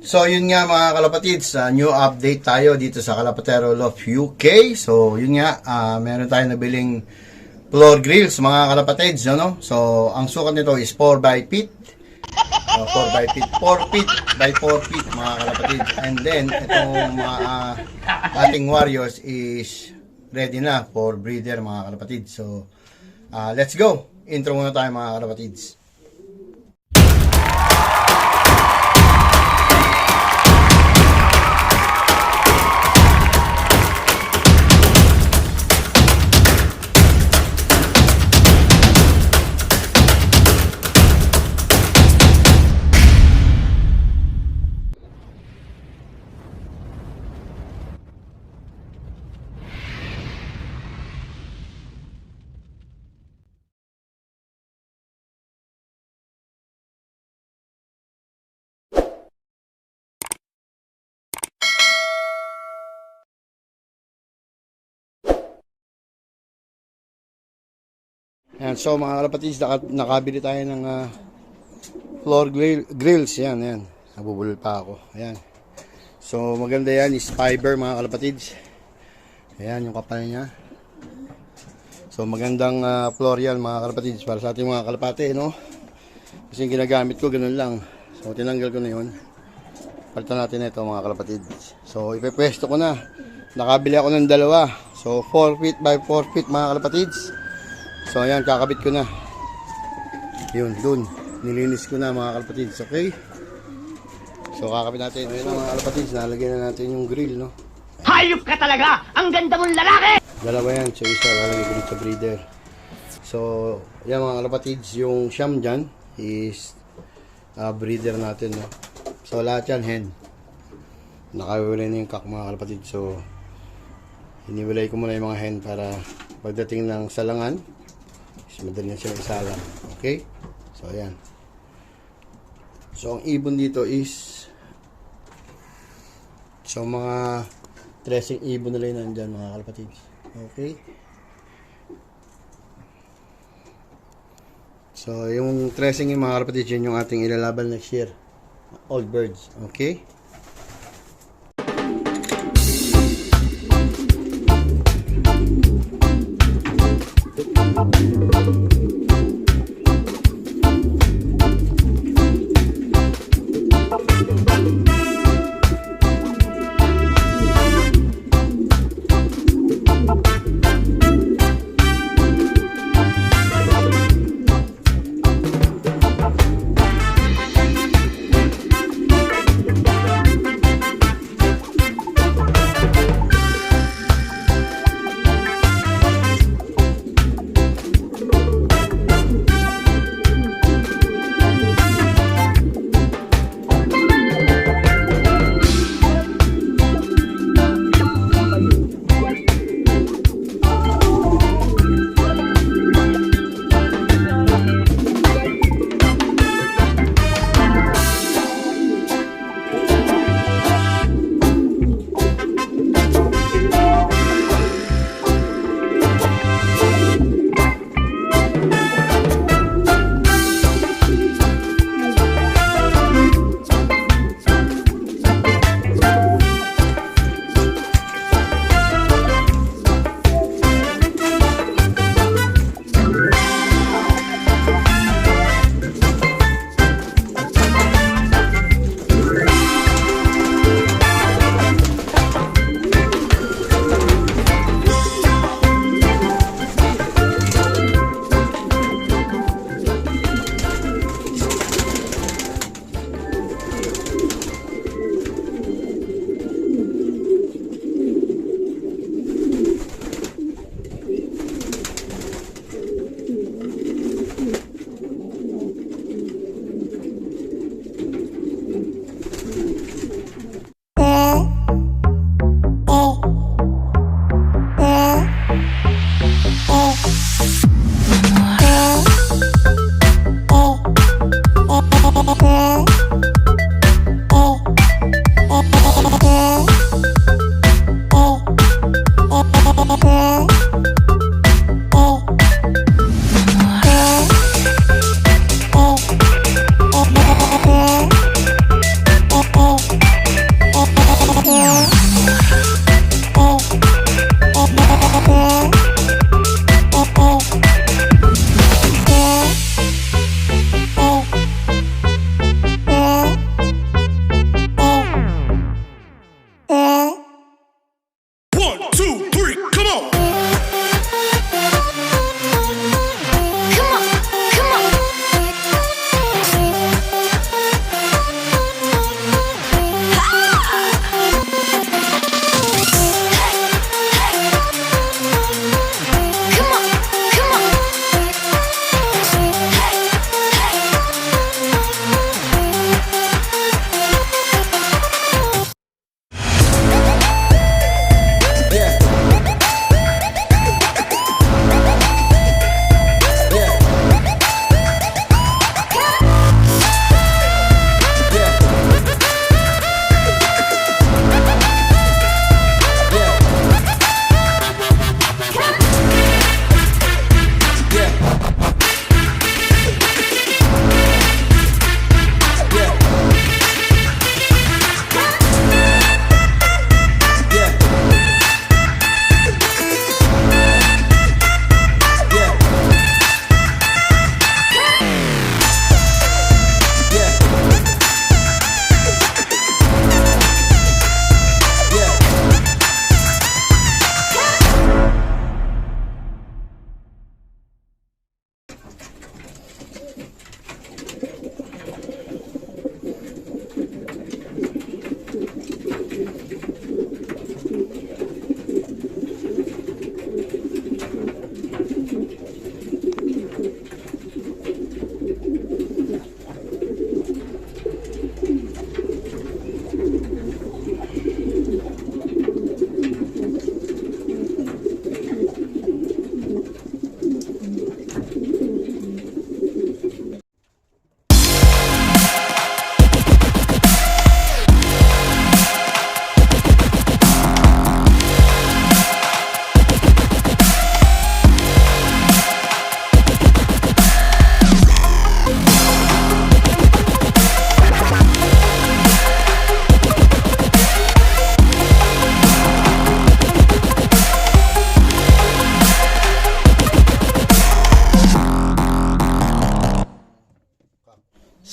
So yun nga mga kalapatids, new update tayo dito sa Kalapatero Loft UK. So yun nga, meron tayong nabiling floor grills mga kalapatids, no? So ang sukat nito is 4 by feet. 4 by feet, 4 feet by 4 feet mga kalapatids. And then itong mga ating warriors is ready na for breeder mga kalapatids. So let's go. Intro muna tayo mga kalapatids. Ayan, so mga kalapatids, nakabili tayo ng floor grills. Yan. Nabubulol pa ako. Ayan. So maganda yan, is fiber mga kalapatids. Ayan yung kapal niya. So magandang floor yan mga kalapatids para sa ating mga kalapate, no? Kasi yung ginagamit ko, ganun lang. So tinanggal ko na yun. Palitan natin ito mga kalapatids. So ipepwesto ko na. Nakabili ako ng dalawa. So 4 feet by 4 feet mga kalapatids. So ayan, kakabit ko na. Yun, dun. Nilinis ko na mga kalapatids, okay? So kakabit natin. Ayan mga kalapatids, nalagyan na natin yung grill, no? Hayop ka talaga! Ang ganda mong lalaki! Dalawa yan, so isa lalagay ko dito sa breeder. So, yan mga kalapatids, yung siyam dyan is breeder natin, no? So lahat yan, hen. Nakawilay na yung kak mga kalapatids. So, hiniwalay ko muna yung mga hen para pagdating ng salangan, madali na siya isalang. Okay? So, ayan. So, ang ibon dito is so, mga 13 ibon na lang nandyan mga kalapatids. Okay? So, yung 13 yung mga kalapatids, yun yung ating ilalaban next year. Old birds. Okay?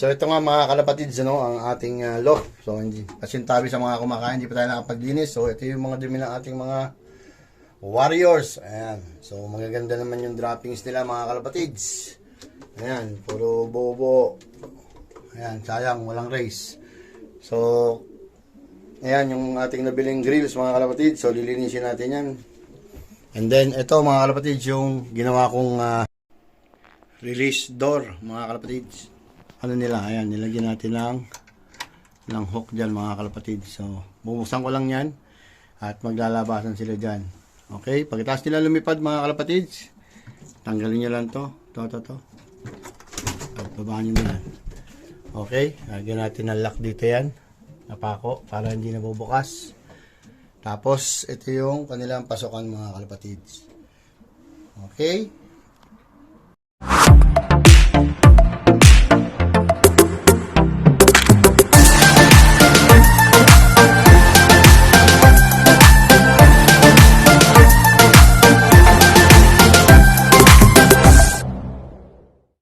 So ito nga mga kalapatids, ano, ang ating loft. So hindi pasintabi sa mga kumakain, hindi pa tayo nakapaglinis. So ito yung mga dumi ng ating mga warriors. Ayan. So magaganda naman yung droppings nila mga kalapatids. Ayan, puro bobo. Ayan, sayang, walang race. So ayan yung ating nabiling grills mga kalapatids. So lilinisin natin yan. And then ito mga kalapatids yung ginawa kong release door mga kalapatids. Ano nila, ayan, nilagyan natin ng hook dyan mga kalapatids. So bubuksan ko lang yan at maglalabasan sila dyan. Okay, pagkatapos nila lumipad mga kalapatids, tanggalin nyo lang to at babaan nyo na yan. Okay, lagyan natin ng lock dito yan, napako, para hindi nabubukas. Tapos ito yung kanilang pasokan mga kalapatids. Okay.